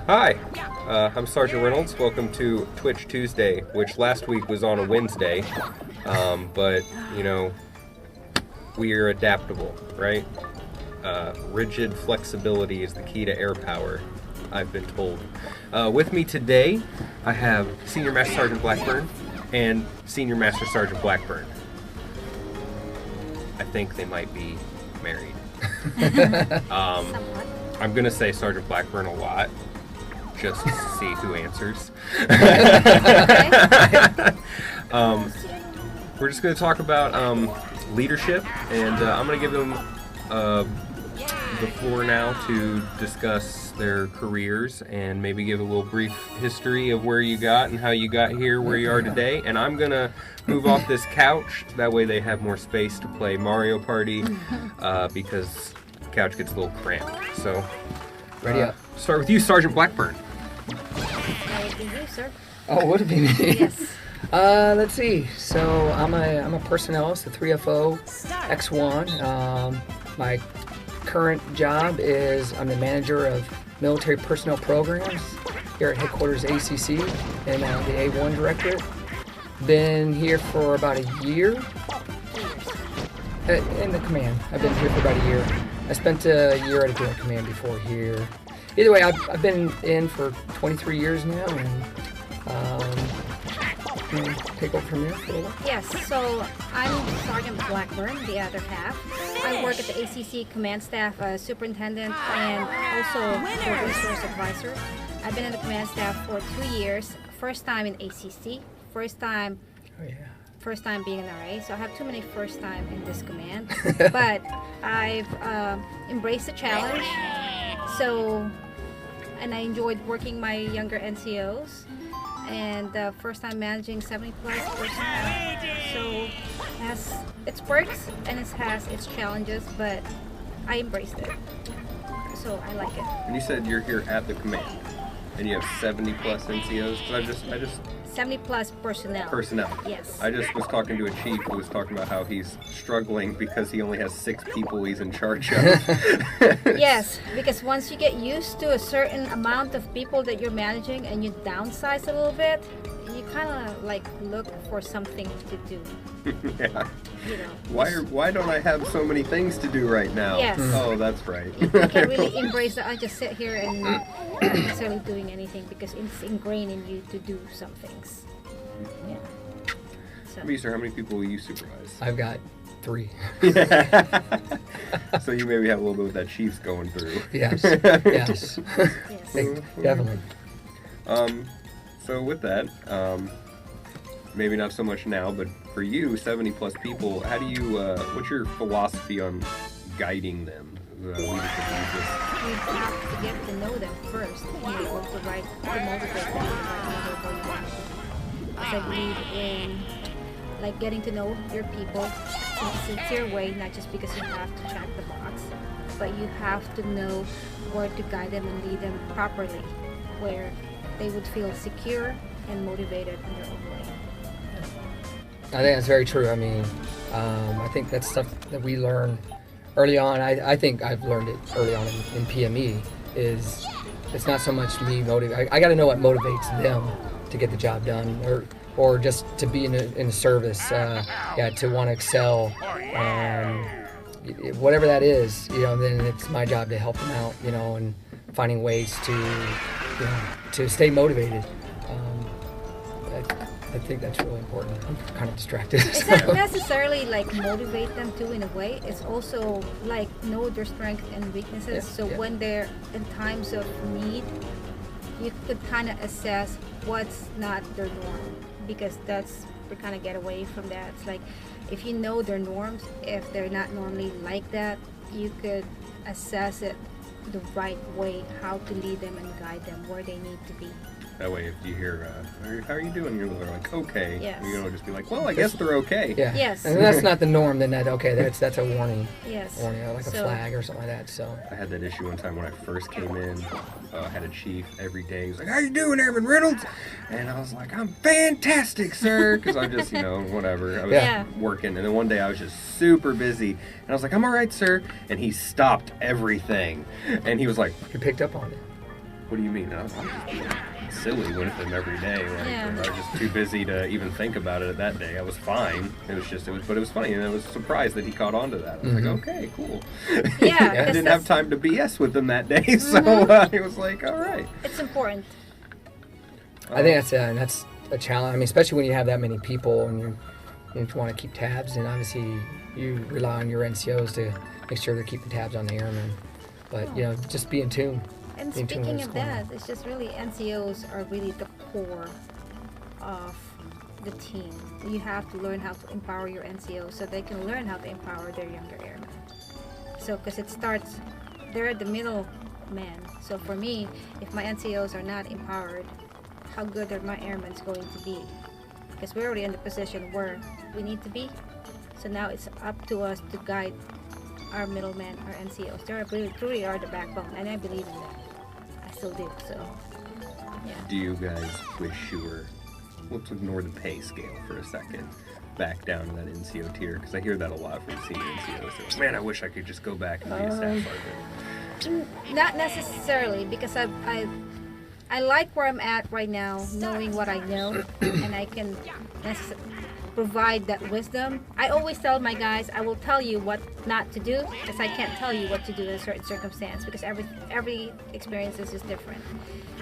Hi, I'm Sergeant Reynolds. Welcome to Twitch Tuesday, which last week was on a Wednesday, but, you know, we're adaptable, right? Rigid flexibility is the key to air power, I've been told. With me today, I have Senior Master Sergeant Blackburn and Senior Master Sergeant Blackburn. I think they might be married. I'm going to say Sergeant Blackburn a lot, just to see who answers. We're just going to talk about leadership, and I'm going to give them the floor now to discuss their careers and maybe give a little brief history of where you got and how you got here where you are today. And I'm going to move off this couch. That way they have more space to play Mario Party because the couch gets a little cramped. So, ready up. Start with you, Sergeant Blackburn. That would be you, sir. Oh, would it be me? Yes. Let's see. So I'm a personnelist, a 3FO X1. My current job is I'm the manager of military personnel programs here at headquarters ACC and the A1 directorate. Been here for about a year in the command. I've been here for about a year. I spent a year at a joint command before here. Either way, I've been in for 23 years now, and take over from there for a little while. Yes, so I'm Sergeant Blackburn, the other half. I work at the ACC command staff superintendent and also for resource advisor. I've been in the command staff for 2 years. First time in ACC, first time being an RA, so I have too many first time in this command. But I've embraced the challenge, and I enjoyed working my younger NCOs, and first time managing 70 plus personnel. So it has its perks and it has its challenges, but I embraced it. So I like it. And you said you're here at the command, and you have 70 plus NCOs. So I just 70 plus personnel. Yes. I just was talking to a chief who was talking about how he's struggling because he only has 6 people he's in charge of. Yes, because once you get used to a certain amount of people that you're managing and you downsize a little bit, you kind of like look for something to do. Yeah. You know. Why don't I have so many things to do right now? Yes. Oh, that's right. You can really embrace that. I just sit here and not necessarily doing anything because it's ingrained in you to do some things. Yeah. So. Mister, how many people will you supervise? I've got 3. So you maybe have a little bit of that chief's going through. Yes. Yes. Yes. Definitely. So with that, maybe not so much now, but for you, 70 plus people, how do you, what's your philosophy on guiding them? You have to get to know them first to motivate them in the right way. As I believe in like getting to know your people in a sincere way, not just because you have to check the box, but you have to know where to guide them and lead them properly, where they would feel secure and motivated in their own way. I think that's very true. I mean, I think that's stuff that we learn early on. I think I've learned it early on in PME. Is it's not so much me motivate. I got to know what motivates them to get the job done, or just to be in the service. To want to excel. Whatever that is, then it's my job to help them out. And finding ways to stay motivated. I think that's really important. I'm kind of distracted. It's not necessarily like motivate them to in a way. It's also like know their strengths and weaknesses. When they're in times of need, you could kind of assess what's not their norm, because we kind of get away from that. It's like if you know their norms, if they're not normally like that, you could assess it the right way, how to lead them and guide them where they need to be. That way, if you hear, how are you doing? You're like, okay. Yes. You're going to just be like, well, I guess they're okay. Yeah. Yes. And that's not the norm, then that's a warning. Yes. Warning, like a flag or something like that. So. I had that issue one time when I first came in. I had a chief every day. He was like, how you doing, Airman Reynolds? And I was like, I'm fantastic, sir. Because I'm just, whatever. I was working. And then one day I was just super busy. And I was like, I'm all right, sir. And he stopped everything. And he was like, you picked up on it. what do you mean? I was just being silly with them every day. Like, Yeah. I was just too busy to even think about it that day. I was fine. But it was funny, and I was surprised that he caught on to that. I was like, okay, cool. Yeah, I didn't have time to BS with him that day, so I was like, all right. It's important. I think that's a challenge. I mean, especially when you have that many people and you want to keep tabs, and obviously you rely on your NCOs to make sure they're keeping tabs on the airmen. But you know, just be in tune. And Be in tune with speaking what's of going that, on. it's just really NCOs are really the core of the team. You have to learn how to empower your NCOs so they can learn how to empower their younger airmen. So, because it starts, they're the middle man. So for me, if my NCOs are not empowered, how good are my airmen going to be? Because we're already in the position where we need to be. So now it's up to us to guide our middlemen, our NCOs. They really, truly are the backbone, and I believe in that. I still do. So, yeah. Do you guys wish you were, let's ignore the pay scale for a second, back down to that NCO tier? Because I hear that a lot from senior NCOs. They're like, man, I wish I could just go back and be a staff sergeant. Not necessarily, because I like where I'm at right now, knowing what I know, and I can provide that wisdom. I always tell my guys, I will tell you what not to do, because I can't tell you what to do in a certain circumstance, because every experience is just different.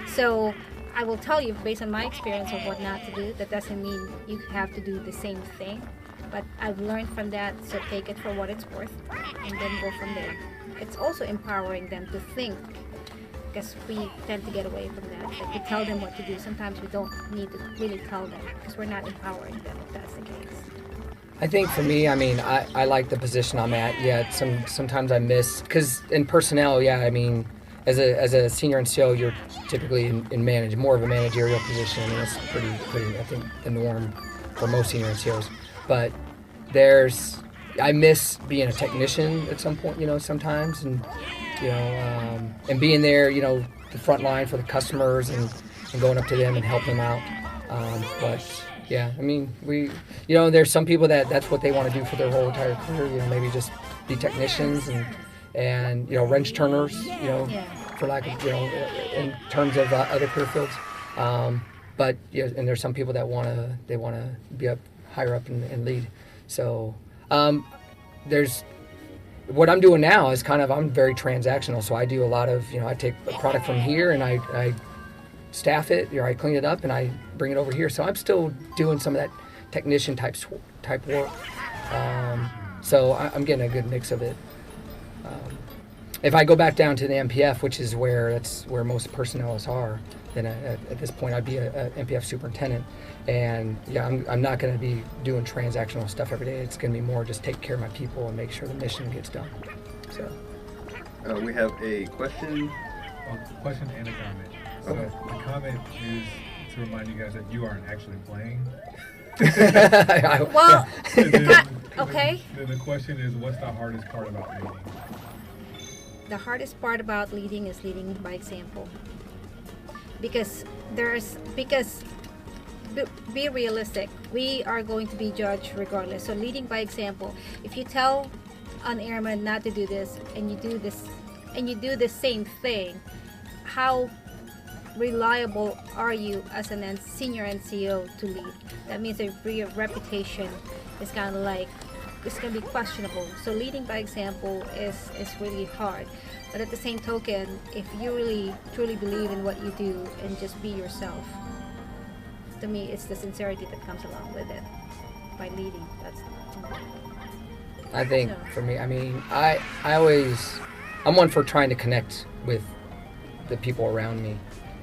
So I will tell you based on my experience of what not to do. That doesn't mean you have to do the same thing, but I've learned from that, so take it for what it's worth and then go from there. It's also empowering them to think, because we tend to get away from that. Like, we tell them what to do. Sometimes we don't need to really tell them, because we're not empowering them, if that's the case. I think for me, I mean, I like the position I'm at. Yeah, sometimes I miss, because in personnel, yeah, I mean, as a senior NCO, you're typically in more of a managerial position. I mean, that's pretty, I think, the norm for most senior NCOs. But I miss being a technician at some point, you know, sometimes, and you know, and being there, you know, the front line for the customers and going up to them and helping them out. But yeah, I mean, you know, there's some people that's what they want to do for their whole entire career. You know, maybe just be technicians and you know, wrench turners. You know, for lack of, you know, in terms of other career fields. But yeah, and there's some people that they want to be up higher up and lead. So there's. What I'm doing now is I'm very transactional. So I do a lot of, you know, I take a product from here and I staff it, or I clean it up and I bring it over here. So I'm still doing some of that technician type work. So I'm getting a good mix of it. If I go back down to the MPF, which is where most personnel are, then at this point I'd be a MPF superintendent. And yeah, I'm not going to be doing transactional stuff every day. It's going to be more just take care of my people and make sure the mission gets done. So we have a question. A question and a comment. So the comment is to remind you guys that you aren't actually playing. Well, Then okay. the question is, what's the hardest part about leading? The hardest part about leading is leading by example. Because be realistic. We are going to be judged regardless. So leading by example. If you tell an airman not to do this and you do this and you do the same thing, how reliable are you as a senior NCO to lead? That means that your reputation is kind of like, it's going to be questionable. So leading by example is really hard. But at the same token, if you really truly believe in what you do and just be yourself, to me, it's the sincerity that comes along with it by leading. That's I think for me, I mean, I'm one for trying to connect with the people around me,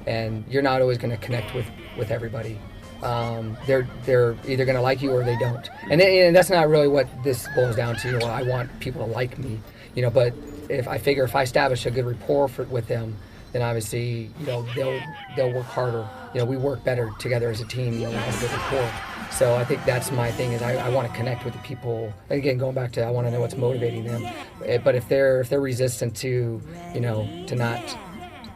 and you're not always going to connect with everybody. They're either going to like you or they don't, and that's not really what this boils down to. Well, I want people to like me, you know. But if I establish a good rapport with them, then obviously, you know, they'll work harder. You know, we work better together as a team. You know, we have a good rapport. So I think that's my thing, is I want to connect with the people. Again, going back to, I want to know what's motivating them. But if they're resistant to, you know, to not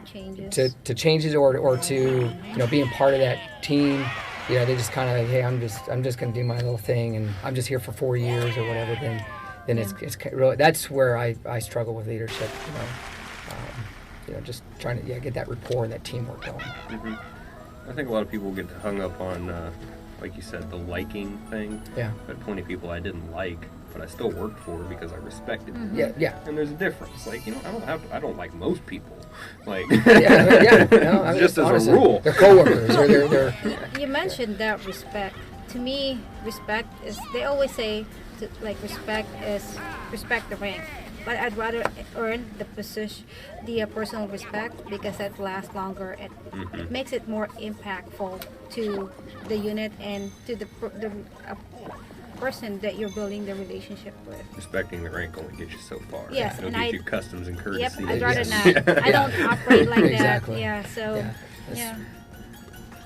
changes. to changes or to, you know, being part of that team, you know, they just kind of like, hey, I'm just going to do my little thing and I'm just here for 4 years or whatever. Then it's really, that's where I struggle with leadership. You know, just trying to get that rapport and that teamwork going. Mm-hmm. I think a lot of people get hung up on, like you said, the liking thing. Yeah. But plenty of people I didn't like, but I still worked for because I respected them. Yeah. And there's a difference. Like, you know, I don't like most people. Like, No, I mean, just as honestly, a rule. they're coworkers or they're You mentioned that respect. To me, respect is, they always say, respect is respect the rank. But I'd rather earn the position, the personal respect, because that lasts longer. It makes it more impactful to the unit and to the person that you're building the relationship with. Respecting the rank only gets you so far. Yes, It'll and get you customs and courtesies. Yep, I'd rather not. I don't operate like Exactly. that. Yeah, so, Yeah.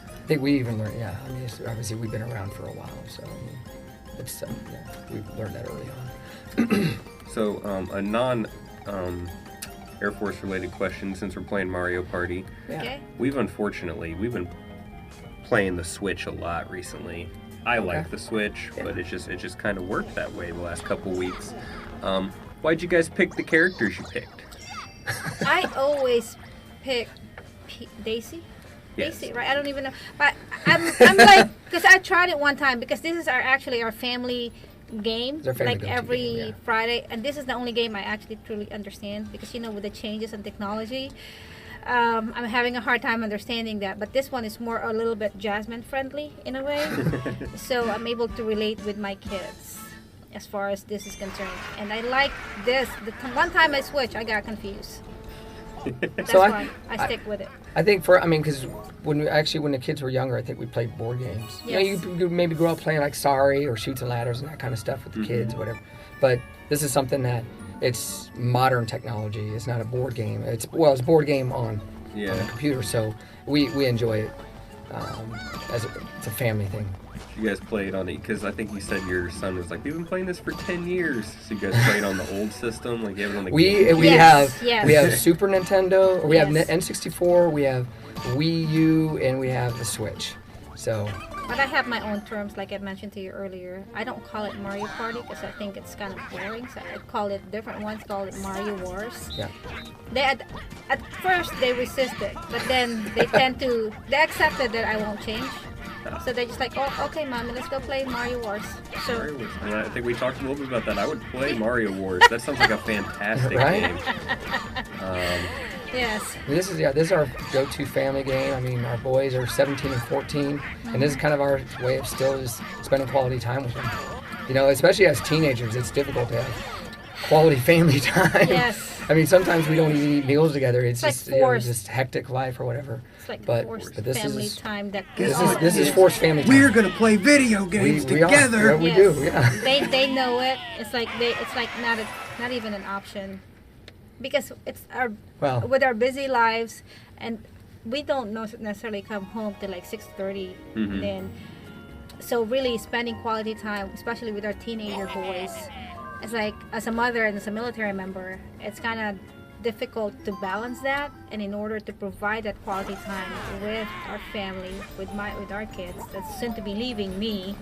I think we even learned, I mean, obviously we've been around for a while, so I mean, it's, we've learned that early on. So, a non Air Force related question, since we're playing Mario Party. Yeah. Okay. We've been playing the Switch a lot recently. I like the Switch, but it just kind of worked that way the last couple weeks. Why'd you guys pick the characters you picked? I always pick Daisy. Yes. Daisy, right? I don't even know, but I'm like, because I tried it one time, because this is our family game, It's our family like go-to every game, yeah. Friday, and this is the only game I actually truly understand, because with the changes in technology, I'm having a hard time understanding that. But this one is more a little bit Jasmin friendly in a way, so I'm able to relate with my kids as far as this is concerned. And I like this. One time I switched, I got confused. That's So why I stick with it. I think because when the kids were younger, I think we played board games. Yes. You maybe grow up playing like Sorry or Chutes and Ladders and that kind of stuff with the kids, whatever. But this is something that it's modern technology. It's not a board game. It's a board game on a computer, so we enjoy it as it's a family thing. You guys played on it, because I think you said your son was like, we've been playing this for 10 years. So you guys played on the old system, like you have it on the game? We Yes, have yes. we have Super Nintendo, or we have Yes. N64, we have Wii U, and we have the Switch. So But I have my own terms, like I mentioned to you earlier. I don't call it Mario Party because I think it's kind of boring. So I call it different ones, call it Mario Wars. yeah. They at first they resisted, but then they accepted that I won't change. So they're just like, oh, okay, mommy, let's go play Mario Wars. So Mario Wars. And I think we talked a little bit about that. I would play Mario Wars. That sounds like a fantastic Right? game. yes, This is our go-to family game. I mean, our boys are 17 and 14, and this is kind of our way of still just spending quality time with them. Especially as teenagers, it's difficult to have quality family time. Yes. I mean, sometimes we don't even eat meals together. It's Like just forced. just hectic life or whatever. it's like But forced this family is time that this is forced family time. We're going to play video games we are. together. Yeah, we Yes. do. Yeah. They know it. It's like not even an option, because it's with our busy lives, and we don't necessarily come home till like 6:30. Then, so really spending quality time, especially with our teenager boys, it's like, as a mother and as a military member, it's kind of difficult to balance that. And in order to provide that quality time with our family, with our kids that's soon to be leaving me,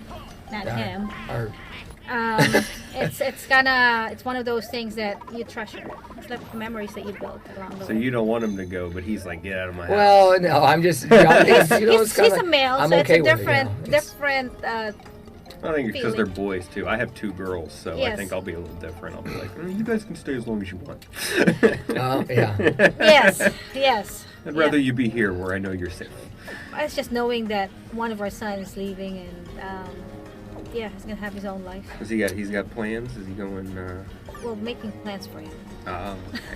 not him. It's one of those things that you treasure. It's like memories that you built along the So way. you don't want him to go, but he's like, get out of my house. Well, no, I'm just. He's a male, I'm so okay it's a with it, different. I think it's because they're feeling. boys too. I have 2 girls, so I Yes. think I'll be a little different. I'll be like, you guys can stay as long as you want. Yeah. Yes. I'd rather you be here where I know you're safe. It's just knowing that one of our sons is leaving, and he's gonna have his own life. He's got plans? Is he going? Well, making plans for him.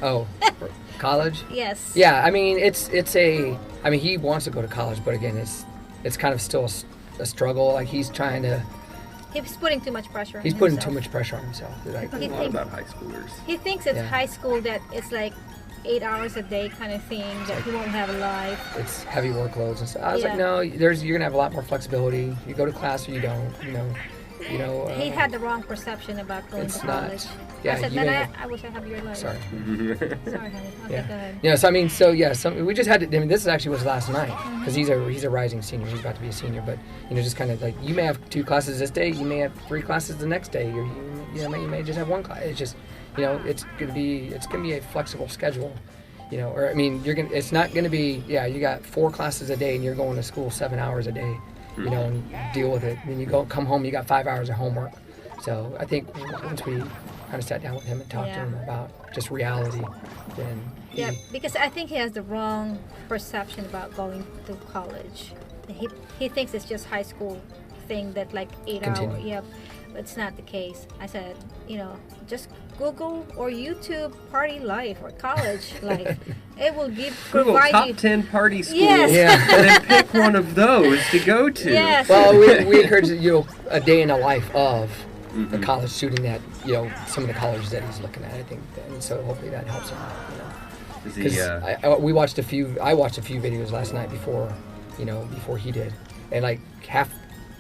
Oh, for college. Yes. Yeah, I mean he wants to go to college, but again, it's kind of still a struggle. Like he's trying to. He's putting too much pressure on He's putting himself. too much pressure on himself. Like, A lot about high schoolers. He thinks it's Yeah. high school, that it's like 8 hours a day kind of thing, that he won't have a life. it's heavy workloads and stuff. I was Yeah. like, no, you're gonna have a lot more flexibility. You go to class or you don't. He had the wrong perception about going it's to not. college. Yeah, I said, you man, gotta- I wish I had your life. Sorry. Sorry, honey. Okay, Yeah. go ahead. Yeah. So we just had to. I mean, this actually was last night because he's a rising senior. He's about to be a senior, but just kind of like you may have 2 classes this day, you may have 3 classes the next day, you may just have 1 class. It's just, it's gonna be a flexible schedule, You know, or I mean, it's not gonna be. Yeah, you got 4 classes a day, and you're going to school 7 hours a day. You know, and deal with it. And you come home, you got 5 hours of homework. So I think once we kind of sat down with him and talked to him about just reality, then because I think he has the wrong perception about going to college. He thinks it's just high school thing that like 8 hours. Yep, but it's not the case. I said, you know, just Google or YouTube party life or college life. It will Google provide top you 10 party schools, Yes. and then pick one of those to go to. Yes. well, we encourage a day in the life of a college student that some of the colleges that he's looking at. I think, and so hopefully that helps him out. Because I watched a few videos last night before he did, and like half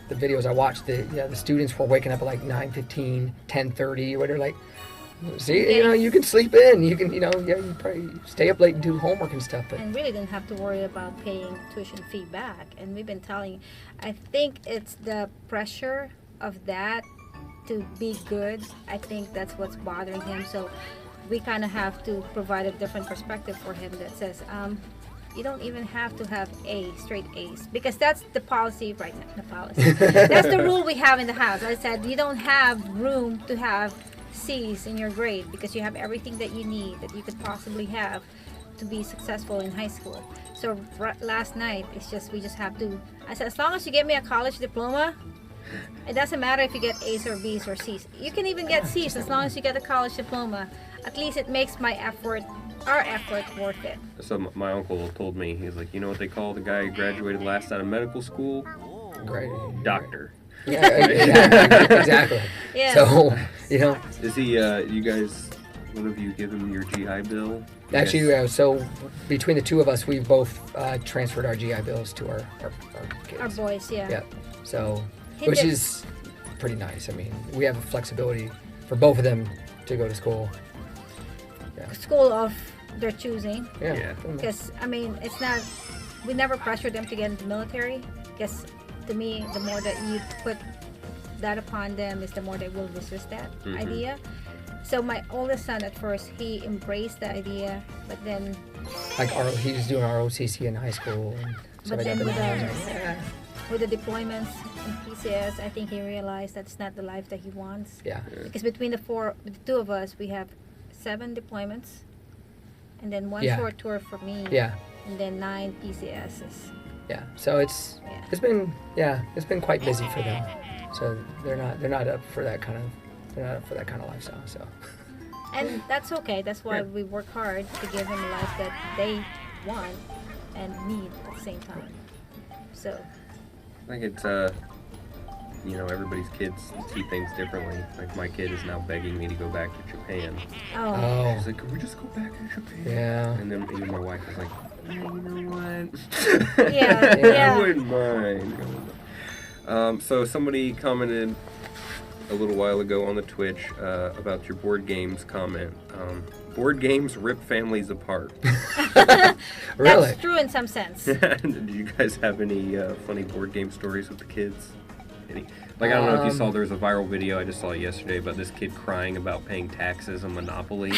the videos I watched, the students were waking up at like 9:15, 10:30, whatever. Like, see, you can sleep in, you can, you probably stay up late and do homework and stuff. But and really didn't have to worry about paying tuition fee back. And we've been telling, I think it's the pressure of that to be good. I think that's what's bothering him. So we kind of have to provide a different perspective for him that says, you don't even have to have straight A's, because that's the policy right now. The policy. That's the rule we have in the house. I said you don't have room to have C's in your grade because you have everything that you need that you could possibly have to be successful in high school. So last night we just have to. I said, as long as you get me a college diploma, it doesn't matter if you get A's or B's or C's. You can even get C's as long as you get a college diploma. At least it makes our effort worth it. So my uncle told me, he's like, you know what they call the guy who graduated last out of medical school? Great. Doctor. Yeah, exactly. Yeah. So, Is he, you guys, one of you give him your GI Bill? Actually, so between the two of us, we both transferred our GI Bills to our kids. Our boys, yeah. Yeah. So, which is pretty nice. I mean, we have flexibility for both of them to go to school. Yeah. School of their choosing. Yeah. Because, I mean, we never pressure them to get into the military. Because to me, the more that you put that upon them is the more they will resist that idea. So my oldest son at first, he embraced the idea, but then... Like he was doing ROTC in high school. And but then with the deployments in PCS, I think he realized that's not the life that he wants. Yeah. Because between the two of us, we have 7 deployments, and then 1 short tour for me. Yeah. And then 9 PCSs. Yeah. So it's been quite busy for them. So they're not up for that kind of lifestyle. So. And that's okay. That's why we work hard to give them a life that they want and need at the same time. So. I think it's everybody's kids see things differently. Like my kid is now begging me to go back to Japan. Oh. She's like, "Can we just go back to Japan?" Yeah. And then my wife was like, "You know what? Yeah. I wouldn't mind." So somebody commented a little while ago on the Twitch about your board games comment. Board games rip families apart. Really? That's true in some sense. Do you guys have any funny board game stories with the kids? I don't know if you saw, there was a viral video I just saw yesterday about this kid crying about paying taxes on Monopoly.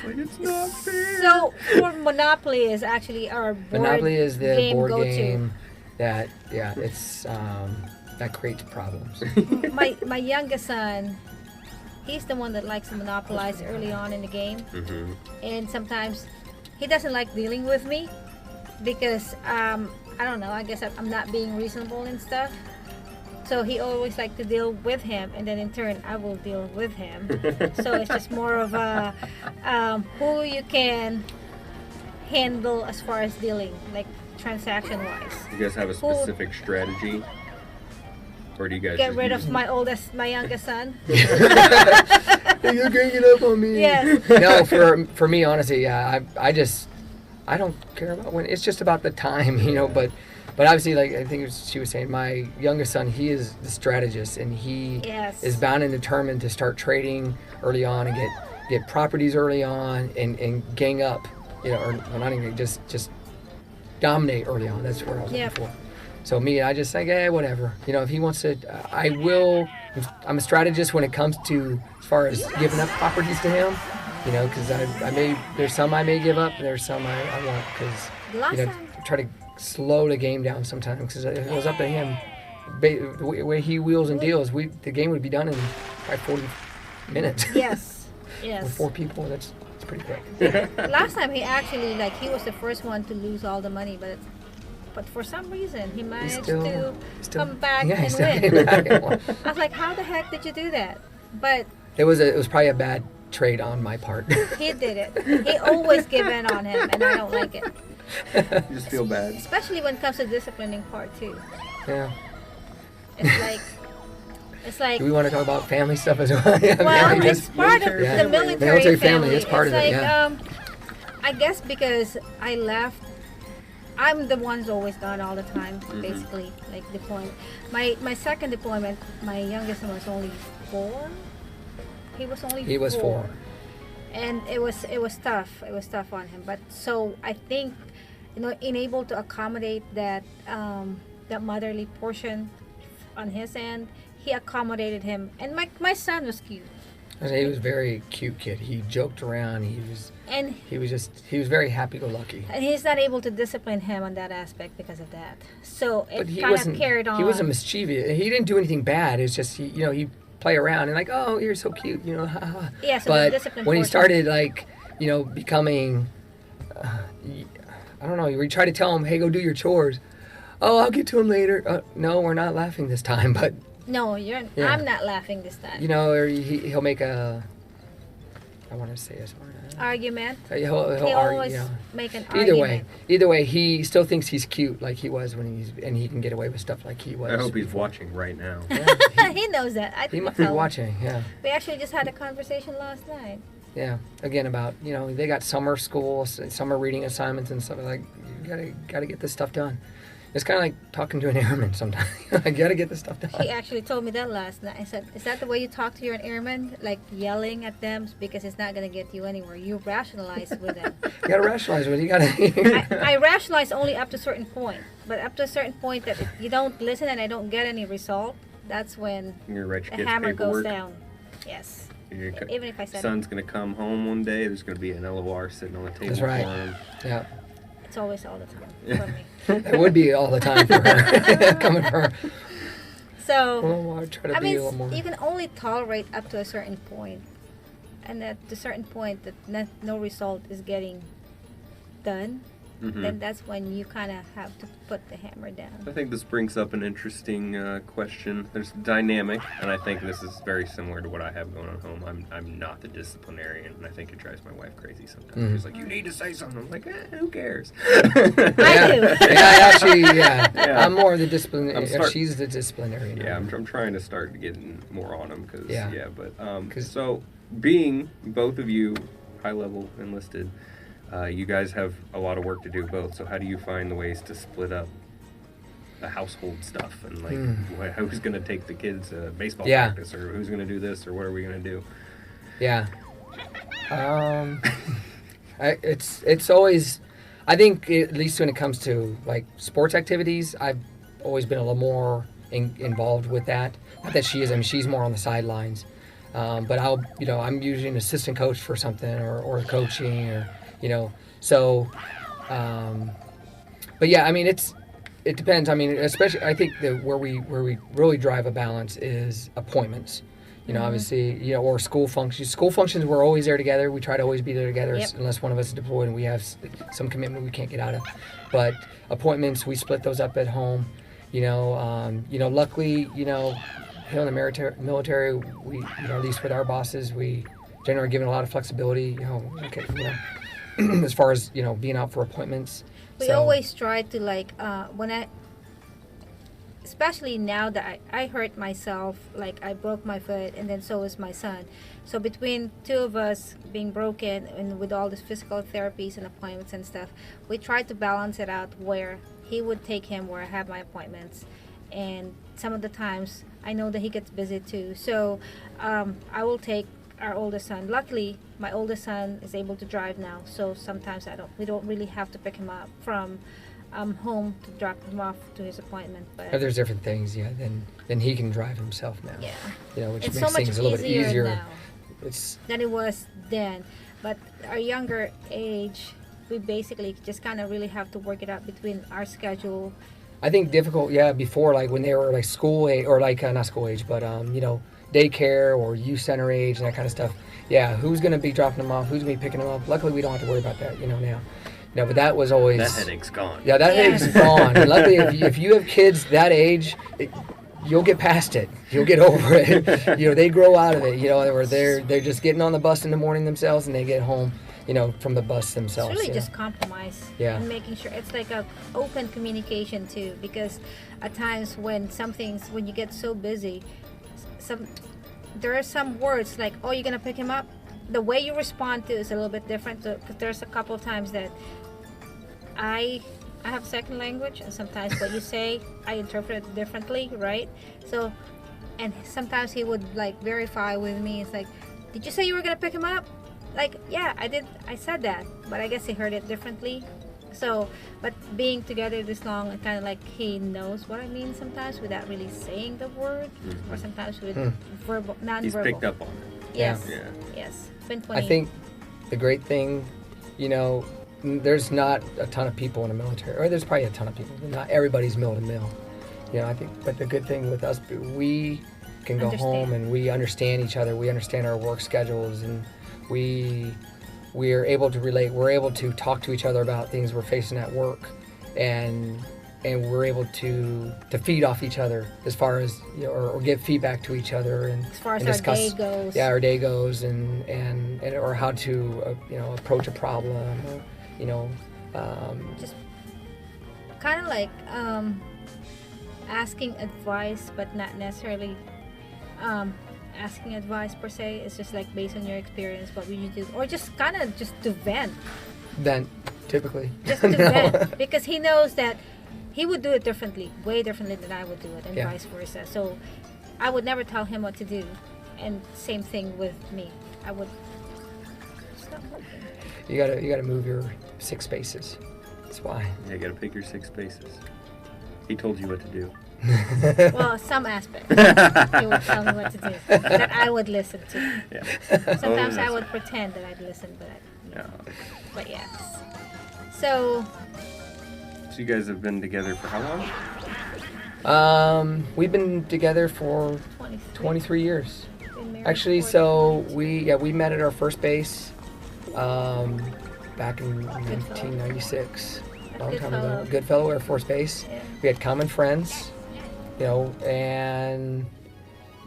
It's not fair. So, for Monopoly is actually our board Monopoly is the game board go-to. game that it's that creates problems. My youngest son, he's the one that likes to monopolize early on in the game. Mm-hmm. And sometimes he doesn't like dealing with me because I don't know, I guess I'm not being reasonable and stuff. So he always likes to deal with him, and then in turn I will deal with him. So it's just more of a who you can handle as far as dealing, like transaction wise. You guys have a specific strategy? Or do you guys Get rid of my youngest son? You're ganging up on me. Yes. No, for me, honestly, I don't care about when. It's just about the time, But obviously, like I think she was saying, my youngest son, he is the strategist, and he is bound and determined to start trading early on and get properties early on and gang up, or not even just dominate early on. That's what I was looking for. So I just like, whatever. If he wants to, I'm a strategist when it comes to as far as giving up properties to him. You know, because there's some I may give up, there's some I won't, because Last you know, time, try to slow the game down sometimes, because if it was up to him, the way he wheels and deals, the game would be done in like 40 minutes. yes, With yes. 4 people, that's pretty quick. Last time he actually he was the first one to lose all the money, but for some reason he managed to come back yeah, he and still win. came back and won. I was like, how the heck did you do that? But It was probably a bad trade on my part. he did it. He always give in on him, and I don't like it. You just feel bad. Especially when it comes to disciplining part too. Yeah. It's like Do we want to talk about family stuff as well? Yeah, well, family. it's part of military the family. military Family, it's part of it, yeah. I guess because I left, I'm the one who's always gone all the time, basically, like deployment. My second deployment, my youngest one was only 4. He was only He was 4. and it was tough. It was tough on him. But so I think, in able to accommodate that that motherly portion on his end, he accommodated him. And my son was cute. He was a very cute kid. He joked around. He was very happy-go-lucky. And he's not able to discipline him on that aspect because of that. So it But he kind wasn't. of carried on. He wasn't mischievous. He didn't do anything bad. It's just he play around and like, oh, you're so cute, ha, ha. Yeah, so the but discipline when he portion. started becoming, I don't know. We try to tell him, hey, go do your chores. Oh, I'll get to him later. No, we're not laughing this time. But No, Yeah. I'm not laughing this time. or he'll make a. I want to say this one. Argument. He'll He argue. always make an Either argument. Either way, he still thinks he's cute like he was and he can get away with stuff like he was. I hope he's watching right now. Yeah, He knows that. I he think might so. be watching. Yeah, We actually just had a conversation last night. yeah. Again about they got summer school, summer reading assignments and stuff like. You gotta get this stuff done. It's kind of like talking to an airman sometimes. I gotta get this stuff done. He actually told me that last night. I said, is that the way you talk to your airmen? Like yelling at them? Because it's not going to get you anywhere. You rationalize with them. You gotta rationalize with it. You gotta. I rationalize only up to a certain point. But up to a certain point that if you don't listen and I don't get any result, that's when You're right, the your hammer goes paperwork. down. Yes. Even if I said Son's gonna come home one day. There's gonna be an LOR sitting on the table That's right. for him. Yeah. it's always all the time for me. It would be all the time for her. Coming for her. So, Well, I try to I be a mean, little more. you can only tolerate up to a certain point. And at a certain point that no result is getting done, then that's when you kind of have to put the hammer down. I think this brings up an interesting question. There's dynamic, and I think this is very similar to what I have going on at home. I'm not the disciplinarian, and I think it drives my wife crazy sometimes. She's like, "You need to say something." I'm like, "Who cares?" I do. Yeah. I'm more the disciplinarian. I'm She's the disciplinarian. Yeah, I'm trying to start getting more on them because Yeah. but so being both of you high level enlisted, you guys have a lot of work to do both. So how do you find the ways to split up the household stuff and like who's going to take the kids to baseball practice or who's going to do this or what are we going to do? Yeah. It's always, I think at least when it comes to like sports activities, I've always been a little more involved with that. Not that she is. I mean, she's more on the sidelines. But I'm usually an assistant coach for something or coaching or, so, but yeah, I mean, it depends. I mean, especially, I think that where we really drive a balance is appointments, obviously, or school functions. School functions, we're always there together. We try to always be there together unless one of us is deployed and we have some commitment we can't get out of. But appointments, we split those up at home, luckily, here in the military, we, at least with our bosses, we generally are given a lot of flexibility, as far as, being out for appointments. We always try to especially now that I hurt myself, like I broke my foot and then so is my son. So between two of us being broken and with all these physical therapies and appointments and stuff, we try to balance it out where he would take him where I have my appointments. And some of the times I know that he gets busy too. So I will take our oldest son. Luckily, my oldest son is able to drive now. So sometimes we don't really have to pick him up from home to drop him off to his appointment. But if there's different things, then he can drive himself now. Yeah. Which it's makes so much things a little bit easier. now. than it was then. But our younger age, we basically just kind of really have to work it out between our schedule. I think difficult, yeah, before, like when they were like school age, or like not school age, but you know, daycare or youth center age and that kind of stuff. Yeah, who's going to be dropping them off? Who's going to be picking them up? Luckily, we don't have to worry about that, you know, now. No, but that was always... That headache's gone. Yeah, that headache's gone. And luckily, if you have kids that age, you'll get past it. You'll get over it. You know, they grow out of it. You know, they're just getting on the bus in the morning themselves, and they get home, you know, from the bus themselves. It's really yeah. just compromise. Yeah. And making sure it's like a open communication too, because at times when when you get so busy, there are some words like, "Oh, you're gonna pick him up." The way you respond to is a little bit different. Because there's a couple of times that I have second language, and sometimes what you say I interpret it differently, right? So, and sometimes he would like verify with me. It's like, "Did you say you were gonna pick him up?" Like, yeah, I did. I said that, but I guess he heard it differently. So, but being together this long, and kind of like he knows what I mean sometimes without really saying the word, or sometimes with verbal, non-verbal. He's picked up on it. Yes. Yeah. Yes. It's been 20. I think the great thing, you know, there's not a ton of people in the military, or there's probably a ton of people, but not everybody's mill to mill. You know, I think, but the good thing with us, we can go home and we understand each other. We understand our work schedules, and we're able to relate. We're able to talk to each other about things we're facing at work, and we're able to feed off each other as far as, you know, or give feedback to each other, and as far as and our discuss, day goes. Yeah, our day goes, and or how to you know, approach a problem, or, you know, just kind of like asking advice, but not necessarily asking advice per se. It's just like based on your experience, what would you do, or just kind of just to vent. Then typically Just to vent, because he knows that he would do it differently, way differently than I would do it, and vice versa. So I would never tell him what to do, and same thing with me. I would. It's not working. You gotta move your 6 spaces. That's why. Yeah, you gotta pick your 6 spaces. He told you what to do. Well, some aspects he would tell me what to do that I would listen to. Yeah. Sometimes I would pretend that I'd listen, but but yes. So you guys have been together for how long? We've been together for 23 years. been married Actually, for so we met at our first base back in 1996, a long time ago. Goodfellow Air Force Base. Yeah. We had common friends, you know, and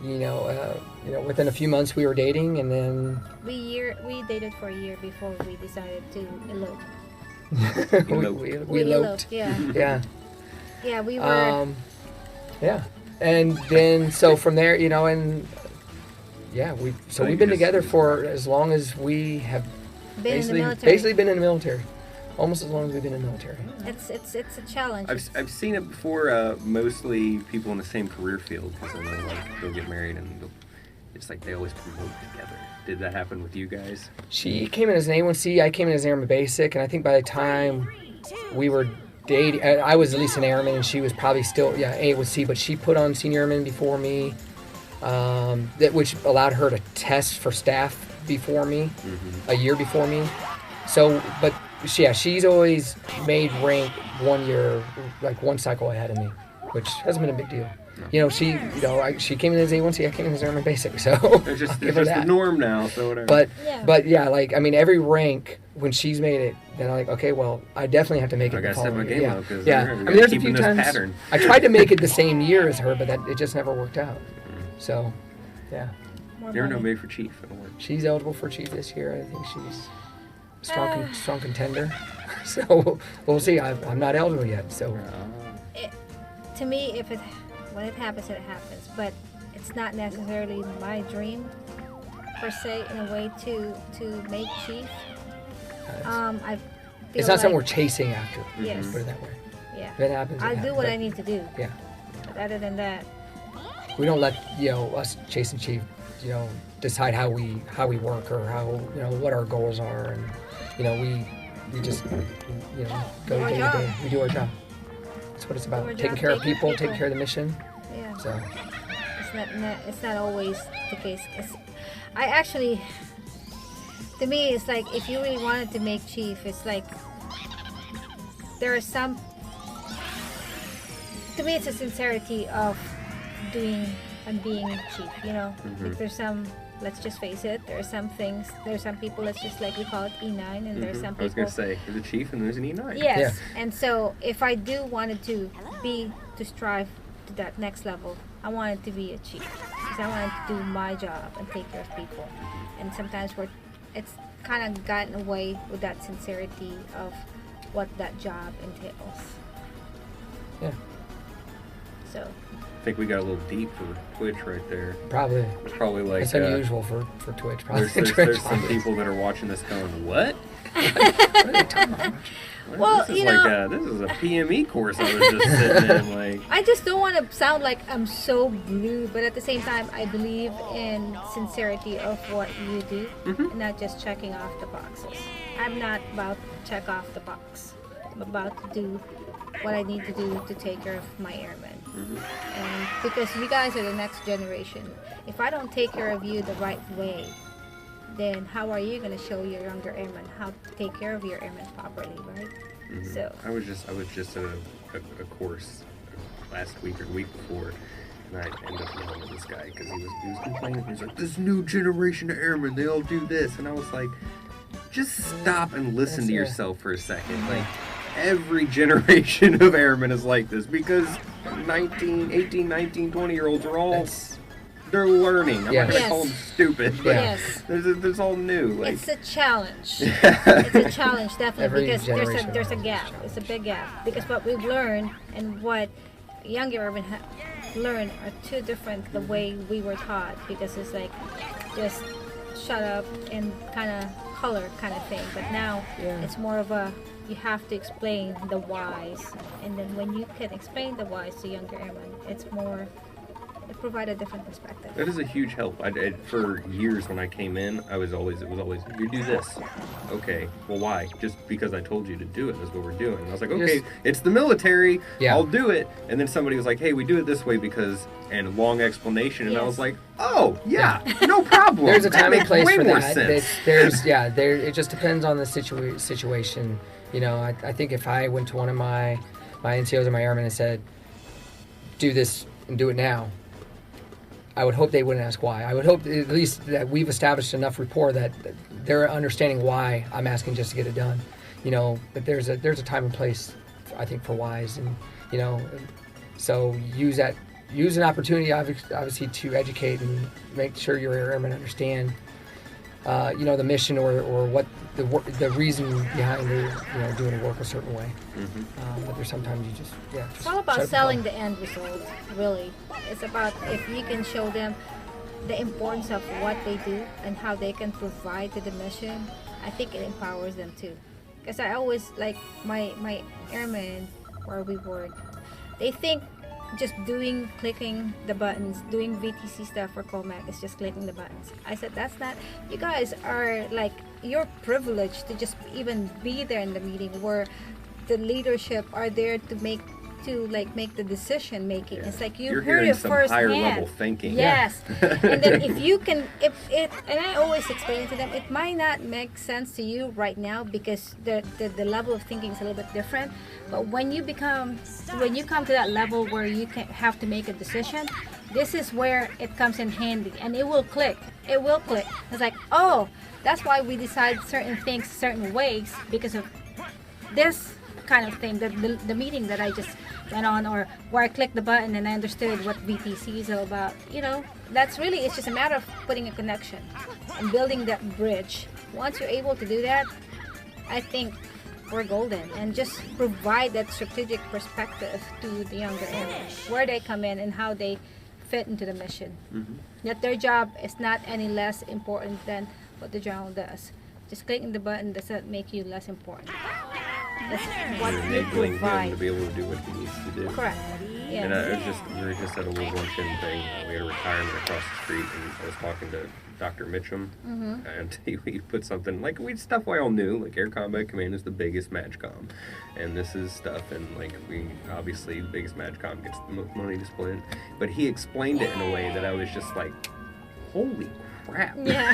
you know, within a few months we were dating, and then we dated for a year before we decided to elope. we eloped. Yeah. Yeah. Yeah, we were. Yeah, and then so from there, you know, and yeah, we've been together for as long as we have basically been in the military, almost as long as we've been in the military. It's a challenge. I've seen it before. Mostly people in the same career field, because then they'll get married and it's like they always promote together. Did that happen with you guys? She came in as an A1C. I came in as an Airman Basic, and I think by the time we were dating, I was at least an Airman, and she was probably still A1C. But she put on Senior Airman before me, which allowed her to test for staff before me, a year before me. So, but she's always made rank 1 year, like 1 cycle ahead of me, which hasn't been a big deal. You know, she came in as A1C, I came in as Airman Basic, so it's just the norm now, so whatever. But yeah, like, I mean, every rank, when she's made it, then I'm like, okay, well, I definitely have to make it. I gotta step my game up, because I mean, there's a few times pattern. I tried to make it the same year as her, but it just never worked out. So, yeah. Never know, maybe for chief it'll work. She's eligible for chief this year. I think she's a strong contender. So we'll see. I'm not eligible yet, so. To me, when it happens, it happens. But it's not necessarily my dream, per se, in a way to make chief. I feel it's not something we're chasing after. Yes. Put it that way. Yeah. If it happens, I'll do what I need to do. Yeah. But other than that, we don't let us chasing chief, decide how we work, or how, what our goals are, and we just go day to day. We do our job. That's what it's about. Taking care of people, taking care of the mission. Yeah. So it's not always the case. I actually, to me, it's like if you really wanted to make chief, it's like there are some. To me, it's a sincerity of doing and being chief. You know, like there's some. Let's just face it. There are some things. There are some people. Let's just like we call it E9, and there's some people. I was gonna say there's a chief and there's an E9. Yes, Yeah. and so if I do wanted to strive to that next level, I wanted to be a chief because I wanted to do my job and take care of people. And sometimes it's kind of gotten away with that sincerity of what that job entails. Yeah. So. I think we got a little deep for Twitch right there. Probably. It's probably like It's unusual for Twitch. Probably. There's some people that are watching this going, what? What are they talking about? Well, this is you like know, this is a PME course I was just sitting in. Like, I just don't want to sound like I'm so blue, but at the same time, I believe in sincerity of what you do, and not just checking off the boxes. I'm not about to check off the box. I'm about to do what I need to do to take care of my airmen. And because you guys are the next generation, if I don't take care of you the right way, then how are you going to show your younger airmen how to take care of your airmen properly, right? So I was just at a course last week or the week before, and I ended up yelling at this guy because he was complaining. He's like, this new generation of airmen, they all do this, and I was like, just stop and listen to yourself for a second. Like, every generation of airmen is like this because 18, 19, 20-year-olds are all, they're learning. I'm not going to call them stupid, but there's all new. Like, it's a challenge. It's a challenge, definitely, because there's a gap. It's a big gap. Because what we've learned and what younger airmen learn are two different the way we were taught, because it's like just shut up and kind of color kind of thing. But now it's more of a, you have to explain the whys, and then when you can explain the whys to younger airmen, it's more, it provides a different perspective. that is a huge help. For years when I came in, it was always, you do this. Okay, well, why? Just because I told you to do it. That's what we're doing. And I was like, okay, it's the military. I'll do it. And then somebody was like, hey, we do it this way because, and a long explanation. And I was like, oh, no problem. There's a time and place way for more that. sense. It just depends on the situation. You know, I think if I went to one of my NCOs or my airmen and said, do this and do it now, I would hope they wouldn't ask why. I would hope at least that we've established enough rapport that they're understanding why I'm asking just to get it done. You know, but there's a time and place, I think, for whys, and you know, so use an opportunity obviously to educate and make sure your airmen understand, you know, the mission or what the reason behind doing the work a certain way. But there's sometimes you just it's all about selling the end result, really. It's about if you can show them the importance of what they do and how they can provide to the mission, I think it empowers them too. Because I always, like, my airmen where we work, they think just clicking the buttons, doing VTC stuff for COMAC is just clicking the buttons. I said, that's not, you guys are like, you're privileged to just even be there in the meeting where the leadership are there to make the decision making. It's like you heard it firsthand. Higher level thinking. Yes. And then if you can, and I always explain to them, it might not make sense to you right now because the level of thinking is a little bit different. But when you come to that level where you can have to make a decision, this is where it comes in handy, and it will click. It will click. It's like, oh, that's why we decide certain things certain ways, because of this kind of thing, the meeting that I just went on, or where I clicked the button and I understood what VTC is all about. You know, that's really, it's just a matter of putting a connection and building that bridge. Once you're able to do that, I think we're golden, and just provide that strategic perspective to the younger airmen, where they come in and how they fit into the mission. That their job is not any less important than what the general does. Just clicking the button doesn't make you less important. That's what you enabling him provide. to be able to do what he needs to do. Correct. Yeah. And we were just at a World War X thing. We had a retirement across the street, and I was talking to Dr. Mitchum, and he put something like stuff we all knew, like Air Combat Command is the biggest MAGCOM, and this is stuff, and like we obviously the biggest MAGCOM gets the most money to split, but he explained it in a way that I was just like, holy crap. Yeah.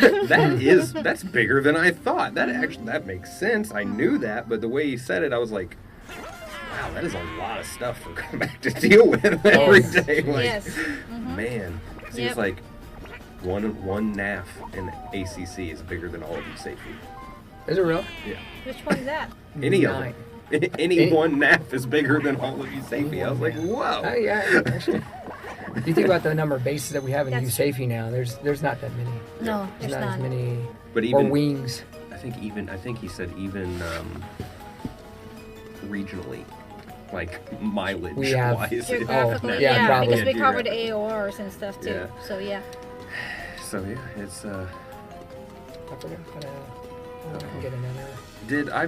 That's bigger than I thought. That makes sense. I knew that, but the way he said it, I was like, wow, that is a lot of stuff for Combat to deal with every day. Like, Yes. man. Seems like one NAF in ACC is bigger than all of you safety. Is it real? Yeah. Which one is that? Any of them. Any one NAF is bigger than all of you safety. I was like, whoa. Oh yeah. Actually, you think about the number of bases that we have in That's- USAFE now. There's not that many. No, There's there's not as not. many. But Or even wings. I think he said even regionally, like mileage We have- wise. Geographically, yeah, yeah, probably. because we covered AORs and stuff too. Yeah. So yeah. So yeah, it's I forgot how to. I can get another.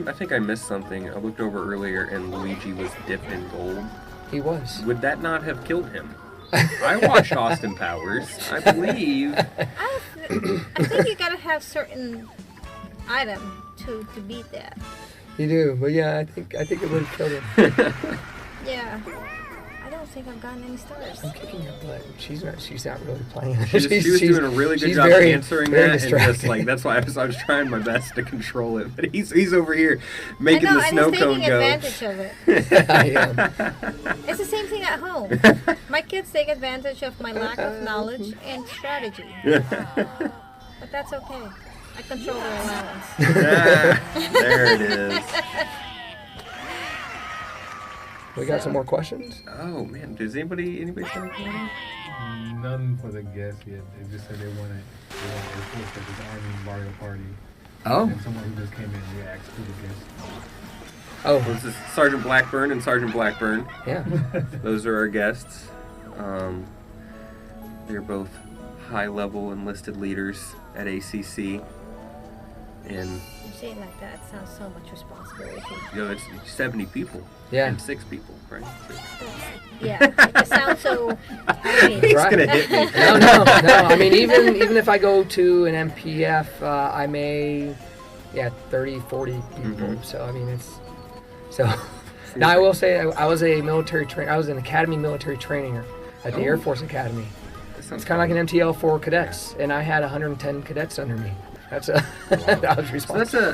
I think I missed something. I looked over earlier and Luigi was dipped in gold. He was. Would that not have killed him? I watched Austin Powers. I believe. I think you gotta have certain item to beat that. You do, but yeah, I think it would have killed him. Yeah. I don't think I've gotten any stars. I'm kicking her butt. She's not really playing. She was doing a really good she's job very- answering very that, and just distracted. like that's why I was trying my best to control it. But he's over here making I know, the and snow he's cone taking go. advantage of it. I am. It's the same thing at home. My kids take advantage of my lack of knowledge and strategy. But that's okay. I control their allowance. There it is. We got some more questions. Oh man, does anybody say anything? None for the guests yet. They just said they wanted Air Force at this Army Mario Party. Oh. And someone who just came in reacts to the guests. Oh, This is Sergeant Blackburn and Sergeant Blackburn. yeah. Those are our guests. They're both high-level enlisted leaders at ACC. And You say it like that, it sounds so much responsibility. it's 70 people. Yeah. And 6 people, right? Yeah, it just sounds so. I mean, He's Right. gonna hit me. No. I mean, even if I go to an MPF, I may, 30, 40 people. Mhm. So I mean, Now I will say I was a military I was an academy military trainer at the Air Force Academy. It's kind of like an MTL for cadets, and I had 110 cadets under me. That's I was So responsible.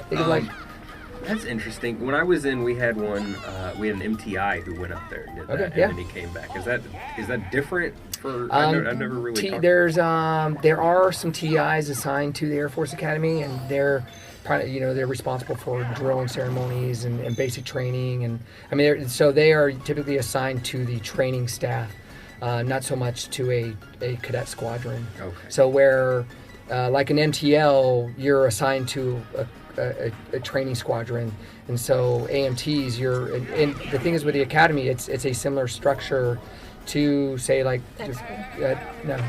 that's interesting. When I was in, we had we had an MTI who went up there and did that, Okay, yeah. and then he came back. Is that different for? I've never really. There are some TIs assigned to the Air Force Academy, and they're responsible for drilling ceremonies and basic training, and I mean, so they are typically assigned to the training staff, not so much to a cadet squadron. Okay. So where, like an MTL, you're assigned to a training squadron, and so AMTs, and the thing is with the academy, it's a similar structure to say like just,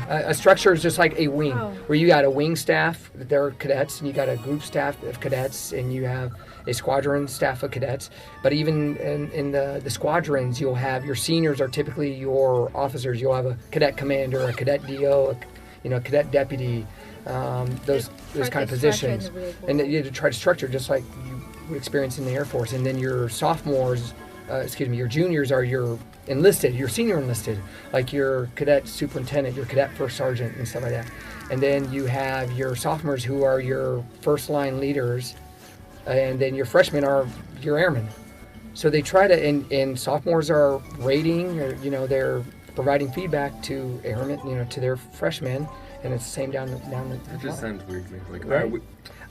a structure is just like a wing where you got a wing staff, they're cadets, and you got a group staff of cadets, and you have a squadron staff of cadets. But even in the squadrons, you'll have your seniors are typically your officers. You'll have a cadet commander, a cadet DO, a cadet deputy, those kind of positions, and you try to structure just like you would experience in the Air Force. And then your sophomores, your juniors are your enlisted, your senior enlisted, like your cadet superintendent, your cadet first sergeant, and stuff like that. And then you have your sophomores who are your first line leaders, and then your freshmen are your airmen. So they try to, and sophomores are rating, or, they're providing feedback to airmen, to their freshmen, and it's the same down the That just sounds weird to me. Like, Right. we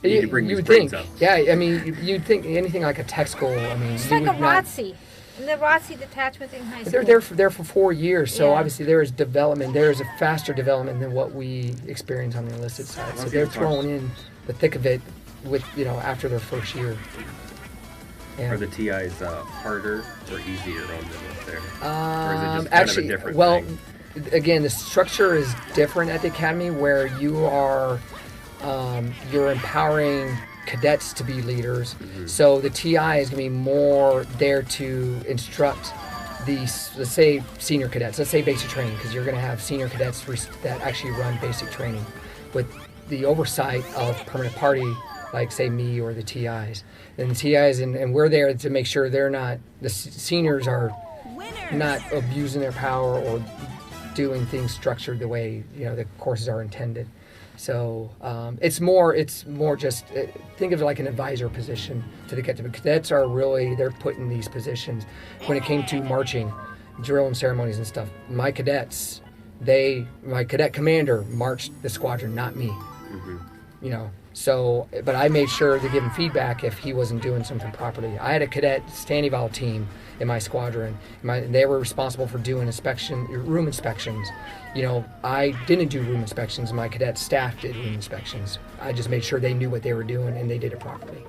need to bring you these would think, brains up. yeah. I mean, you'd think anything like a tech school. I mean, It's you like a would not- ROTC. And the ROTC detachment in high school. They're there for 4 years, so Yeah. obviously there is development. There is a faster development than what we experience on the enlisted side. So Okay, they're fine. thrown in the thick of it with after their first year. Yeah. Are the TIs harder or easier on them up there? Or is it just kind Actually, of a different well, thing? again, the structure is different at the academy, where you are you're empowering cadets to be leaders. Mm-hmm. So the TI is going to be more there to instruct these, let's say, senior cadets. Let's say basic training, because you're going to have senior cadets that actually run basic training with the oversight of permanent party, like say me or the TIs. And the TIs, and we're there to make sure the seniors are not abusing their power or doing things structured the way the courses are intended. So it's more just think of it like an advisor position to the cadets. The cadets are really, they're put in these positions. When it came to marching, drill and ceremonies and stuff, my cadets, my cadet commander marched the squadron, not me. You know, so, but I made sure to give him feedback if he wasn't doing something properly. I had a cadet standing vol team in my squadron. They were responsible for doing room inspections. You know, I didn't do room inspections. My cadet staff did room inspections. I just made sure they knew what they were doing and they did it properly.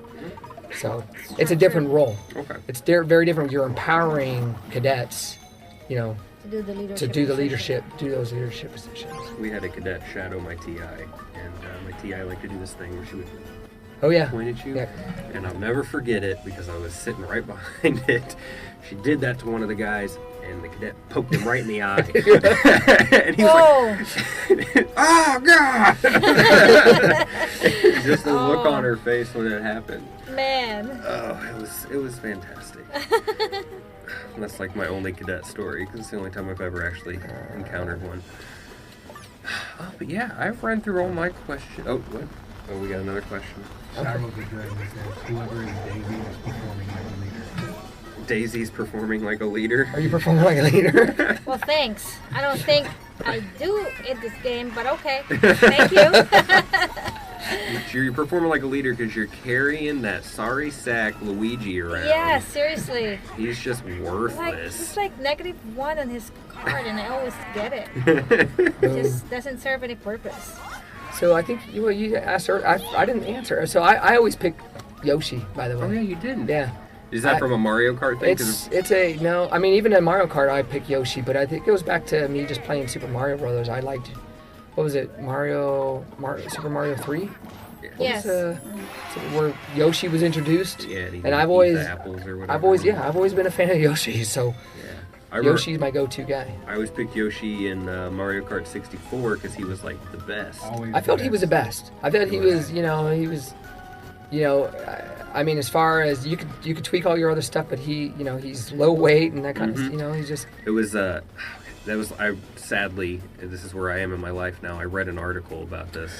So it's a different role. Okay. It's very different. You're empowering cadets, you know, To do the leadership. do those leadership positions. We had a cadet shadow my TI, and my TI liked to do this thing where she would Oh yeah. point at you, Yeah. and I'll never forget it because I was sitting right behind it. She did that to one of the guys, and the cadet poked him right in the eye. And he was like, "Oh God!" Just the look on her face when it happened. Man. Oh, it was fantastic. That's like my only cadet story because it's the only time I've ever actually encountered one. Oh, but yeah, I've run through all my questions. Oh, what? Oh, we got another question. Cyril the Dragon says, whoever is Daisy is performing like a leader. Daisy's performing like a leader. Are you performing like a leader? Well, thanks. I don't think I do in this game, but okay. Thank you. You're performing like a leader because you're carrying that sorry sack Luigi around. Yeah, seriously. He's just Like, worthless. it's like -1 on his card, and I always get it. It just doesn't serve any purpose. So I think you asked her. I didn't answer. So I always pick Yoshi, by the way. Oh yeah, you didn't. Yeah. Is that from a Mario Kart thing? No. I mean, even in Mario Kart, I pick Yoshi, but I think it goes back to me just playing Super Mario Brothers. I liked, what was it, Super Mario 3? Yes. Where Yoshi was introduced. Yeah, and I've always, apples or whatever. I've always been a fan of Yoshi. So Yeah. Yoshi's my go-to guy. I always picked Yoshi in Mario Kart 64 because he was like the best. Always I felt he was the best. I felt he was, I mean, as far as you could tweak all your other stuff, but he's low weight and that kind of, he's just. It was sadly, this is where I am in my life now. I read an article about this,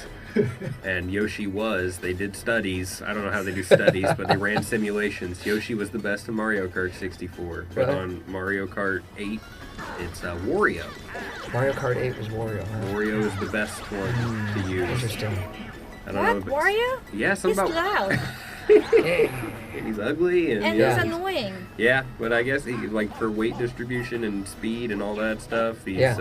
and they did studies. I don't know how they do studies, but they ran simulations. Yoshi was the best in Mario Kart 64, but Really? on Mario Kart 8, it's Wario. Mario Kart 8 was Wario. Huh? Wario is the best one to use. Interesting. I don't know. What? Wario? Yeah, He's loud. He's ugly and And Yeah. he's annoying. yeah, but I guess he like for weight distribution and speed and all that stuff. He's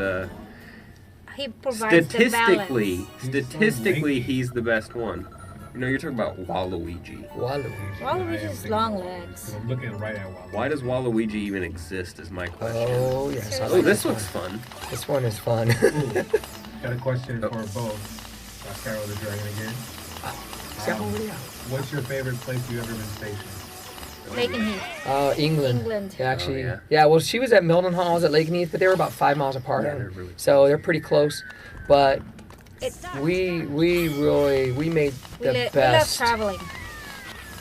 He provides the balance. statistically, he's the best one. You know, you're talking about Waluigi. Waluigi's long legs. I'm looking right at Waluigi. Why does Waluigi even exist? Is my question. Oh yes. I Oh, like this one. looks fun. This one is fun. Got a question for both. Cyril the Dragon again. What's your favorite place you've ever been stationed? Lakenheath. England. England. Actually, Oh, yeah. well, she was at Milton Hall, I was at Lakenheath, but they were about 5 miles apart. Yeah, they're really so they're pretty close. But It's, we made the we love best. traveling.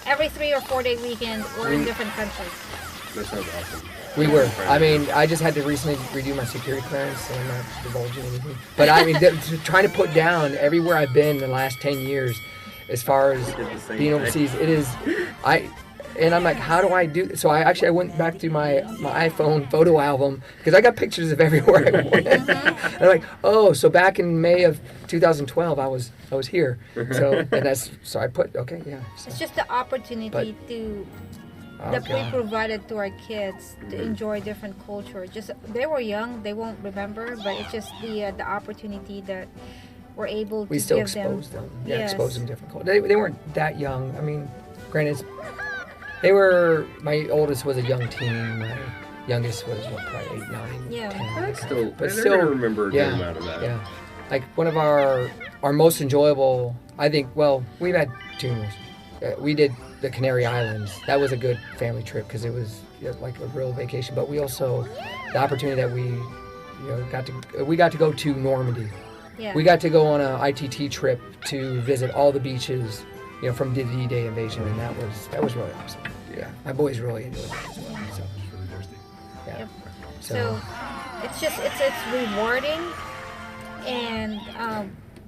Every 3 or 4 day weekend, we're in different countries. That sounds awesome. We were. I mean, I just had to recently redo my security clearance, so I'm not divulging anything. But I mean, trying to put down everywhere I've been in the last 10 years, as far as did the same being thing. overseas, and I'm like, how do I do this? So I went back to my iPhone photo album because I got pictures of everywhere I went. And I'm like, oh, so back in May of 2012, I was here. So I put yeah. So, It's just the opportunity that we provided to our kids to enjoy different culture. Just they were young, they won't remember, but it's just the opportunity that we're able to we still give expose them. Yeah, Yes. expose them to different culture. They weren't that young. I mean, granted, they were. My oldest was a young teen. My youngest was probably 8, 9, Yeah. 10. I still remember a good yeah, amount of that. Yeah, like one of our most enjoyable. I think. Well, we've had two. We did the Canary Islands. That was a good family trip because it was like a real vacation. But we also the opportunity that we got to go to Normandy. Yeah. We got to go on a ITT trip to visit all the beaches, from the D-Day invasion, and that was really awesome. Yeah, my boys really enjoyed that as well. So, yeah. Yep. So it's rewarding, and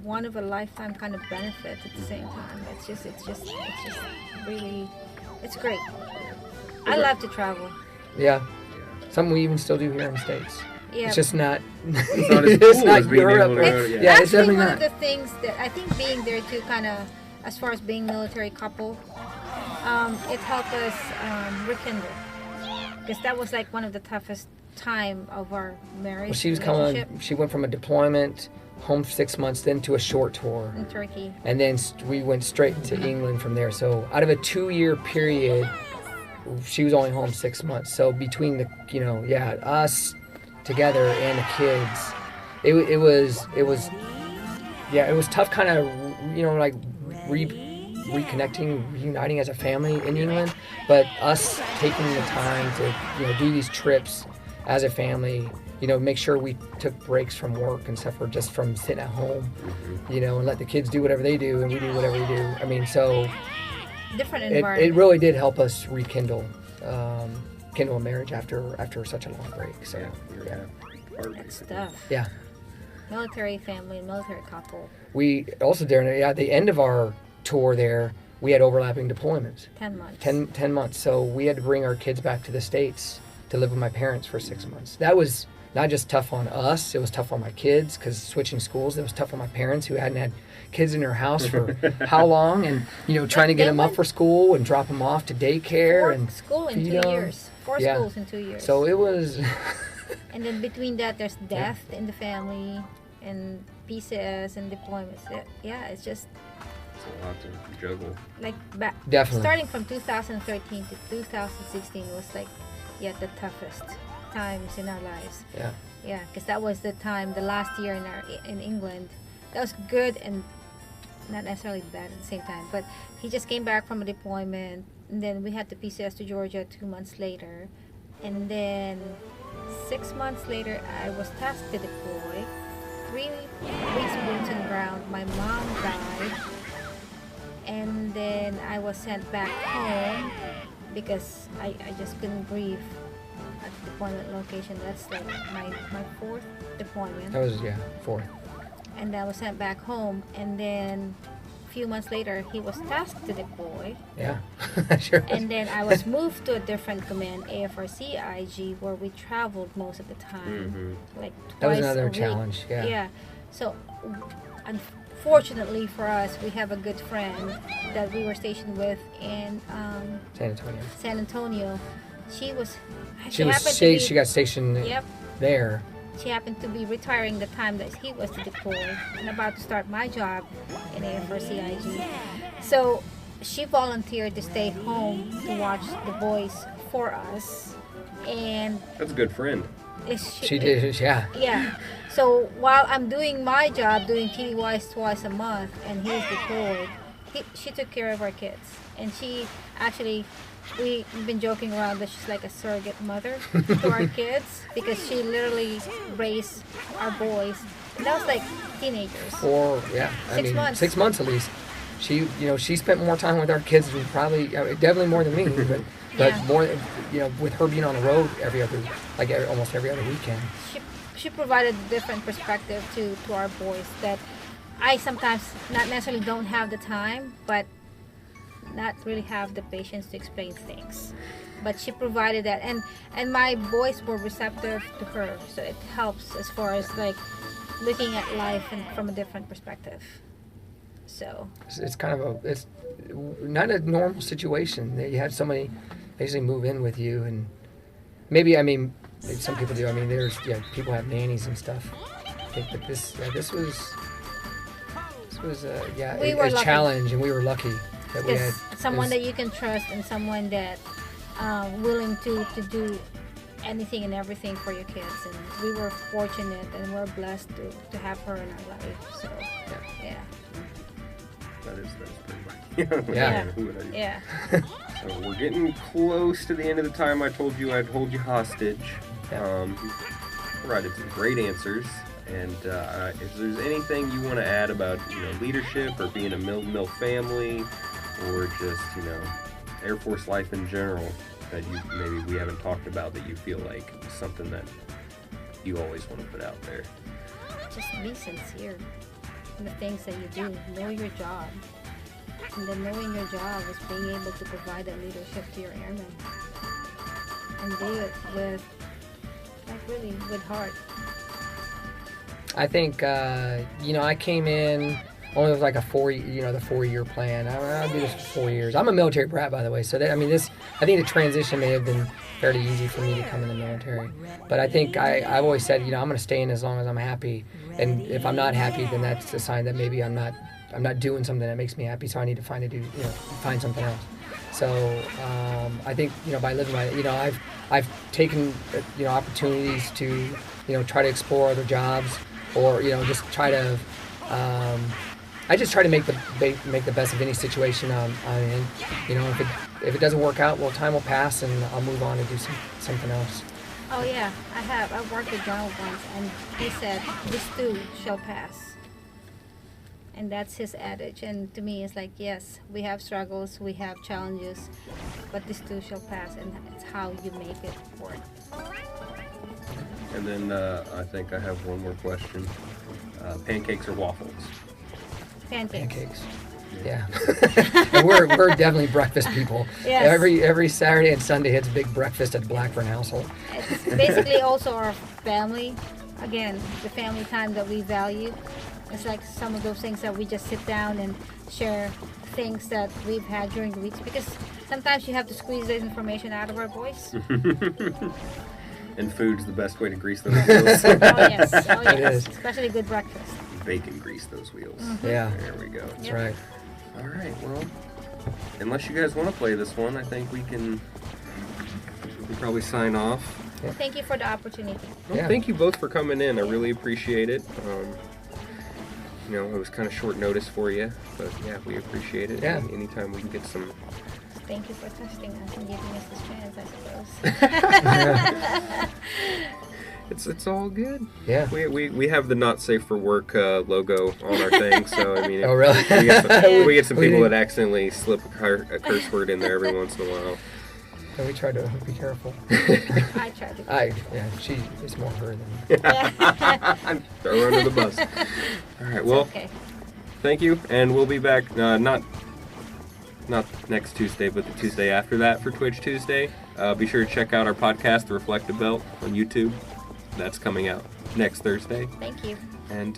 one of a lifetime kind of benefit at the same time. It's just really, it's great. I love to travel. Yeah. Something we even still do here in the States. Yeah. It's just not. It's not as it's cool not as being Europe. able to go, yeah. Yeah, it's Actually, definitely one not. of the things that I think being there too, kind of, as far as being military couple, it helped us rekindle, because that was like one of the toughest time of our marriage. Well, she was relationship coming. She went from a deployment, home for 6 months, then to a short tour, in Turkey. and then we went straight to England from there. So out of a 2-year period, she was only home 6 months. So between the, us together and the kids, it was tough, kind of, like reconnecting, reuniting as a family in England. But us taking the time to do these trips as a family, make sure we took breaks from work and stuff, or just from sitting at home, and let the kids do whatever they do and we do whatever we do. I mean, so Different it environment. really did help us rekindle kindle a marriage after such a long break. So yeah. That's tough. Yeah. Military family, military couple. We also, during at the end of our tour there, we had overlapping deployments. 10 months. 10 months. So we had to bring our kids back to the States to live with my parents for 6 months. That was not just tough on us, it was tough on my kids, because switching schools. It was tough on my parents, who hadn't had kids in their house for how long, and trying to get them up for school and drop them off to daycare and school in feed 2 them. years. 4 Yeah. schools in 2 years. So it was And then between that, there's death in the family, and PCS and deployments. It's just It's a lot to juggle. like Definitely. starting from 2013 to 2016 was like the toughest times in our lives. yeah. Because that was the time, the last year in England. That was good and not necessarily bad at the same time. But he just came back from a deployment, and then we had the PCS to Georgia 2 months later, and then 6 months later I was tasked to deploy. 3 weeks boots on the ground. My mom died, and then I was sent back home because I just couldn't grieve at the deployment location. That's like my 4th deployment. That was 4th. And I was sent back home, and then a few months later he was tasked to deploy, Yeah. Sure. and then I was moved to a different command, AFRCIG, where we traveled most of the time, like twice That was another a week. challenge. Yeah. So unfortunately for us, we have a good friend that we were stationed with in San Antonio. San Antonio. She She got stationed Yep. there. She happened to be retiring the time that he was to deploy, and about to start my job in AFRCIG. So she volunteered to stay home to watch the boys for us, and That's a good friend. She did. Yeah. Yeah. So while I'm doing my job, doing TDYs twice a month, and he's deployed, she took care of our kids, and she actually. We've been joking around that she's like a surrogate mother to our kids, because she literally raised our boys. And that was like teenagers. 4, yeah. 6 months. 6 months at least. She, she spent more time with our kids than probably, definitely more than me, but Yeah. more, with her being on the road almost every other weekend. She provided a different perspective to our boys that I sometimes not necessarily don't have the time, but not really have the patience to explain things. But she provided that, and my boys were receptive to her, so it helps as far as like looking at life from a different perspective. So It's kind of it's not a normal situation. You have somebody basically move in with you, and maybe some people do. There's people have nannies and stuff. I think that this was We were a lucky. challenge, and we were lucky that we had someone that you can trust, and someone that willing to do anything and everything for your kids. And we were fortunate, and we're blessed to have her in our life. So yeah. That's pretty much. Yeah. So we're getting close to the end of the time I told you I'd hold you hostage. Yeah. You provided some great answers, and if there's anything you want to add about leadership or being a mil family, or just Air Force life in general that maybe we haven't talked about, that you feel like is something that you always want to put out there. Just be sincere. the things that you do. Know your job. And then knowing your job is being able to provide that leadership to your airmen. And do it with, like really, with heart. I think, I came in only with like the 4-year plan. I'll do this for 4 years. I'm a military brat, by the way. So, I think the transition may have been fairly easy for me to come in the military. But I think I've always said, I'm going to stay in as long as I'm happy. And if I'm not happy, then that's a sign that maybe I'm not doing something that makes me happy. So I need to find something else. So I think, by living by, I've taken, opportunities to, try to explore other jobs, or just try to. I just try to make the best of any situation I'm in. If it doesn't work out, well, time will pass, and I'll move on and do something else. Oh yeah, I have. I worked with Donald once, and he said, "This too shall pass." And that's his adage. And to me, it's like, yes, we have struggles, we have challenges, but this too shall pass, and it's how you make it work. And then I think I have one more question. Pancakes or waffles? Pancakes. Yeah. And we're definitely breakfast people. Yes. Every Saturday and Sunday it's a big breakfast at the Blackburn household. It's basically also our family. Again, the family time that we value. It's like some of those things that we just sit down and share things that we've had during the weeks, because sometimes you have to squeeze this information out of our voice. And food's the best way to grease those wheels. Oh yes, It is. especially good breakfast. Bacon grease those wheels. Yeah. There we go. That's right. All right, well, unless you guys want to play this one, I think we can probably sign off. Yeah. Thank you for the opportunity. Well, Yeah. Thank you both for coming in. I really appreciate it. It was kind of short notice for you, but yeah, we appreciate it. Yeah. Anytime we can get some. Thank you for trusting us and giving us this chance, I suppose. It's all good. Yeah. We have the not safe for work logo on our thing, so I mean. Oh, really? We get some We people did. that accidentally slip a curse word in there every once in a while. So we try to be careful. I tried to. She is more her than me. I'm throw her under the bus. All right. Well, Okay. thank you, and we'll be back. Not next Tuesday, but the Tuesday after that for Twitch Tuesday. Be sure to check out our podcast, The Reflective Belt, on YouTube. That's coming out next Thursday. Thank you. And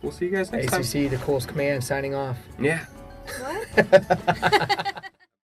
we'll see you guys next time. ACC, the coolest command, signing off. Yeah. What?